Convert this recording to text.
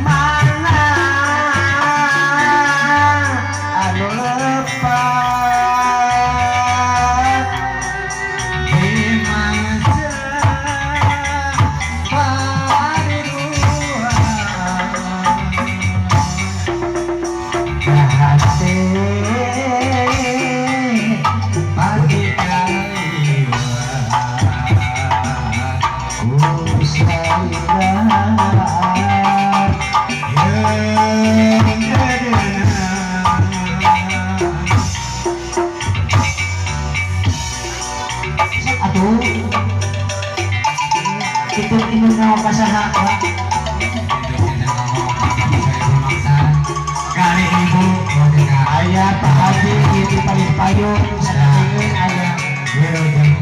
mana anu lepat di masa pariruan hati pagi kaliwa aduh itu ini mau pasaha kali ibu ayah Pak Haji di paling payung ada ayah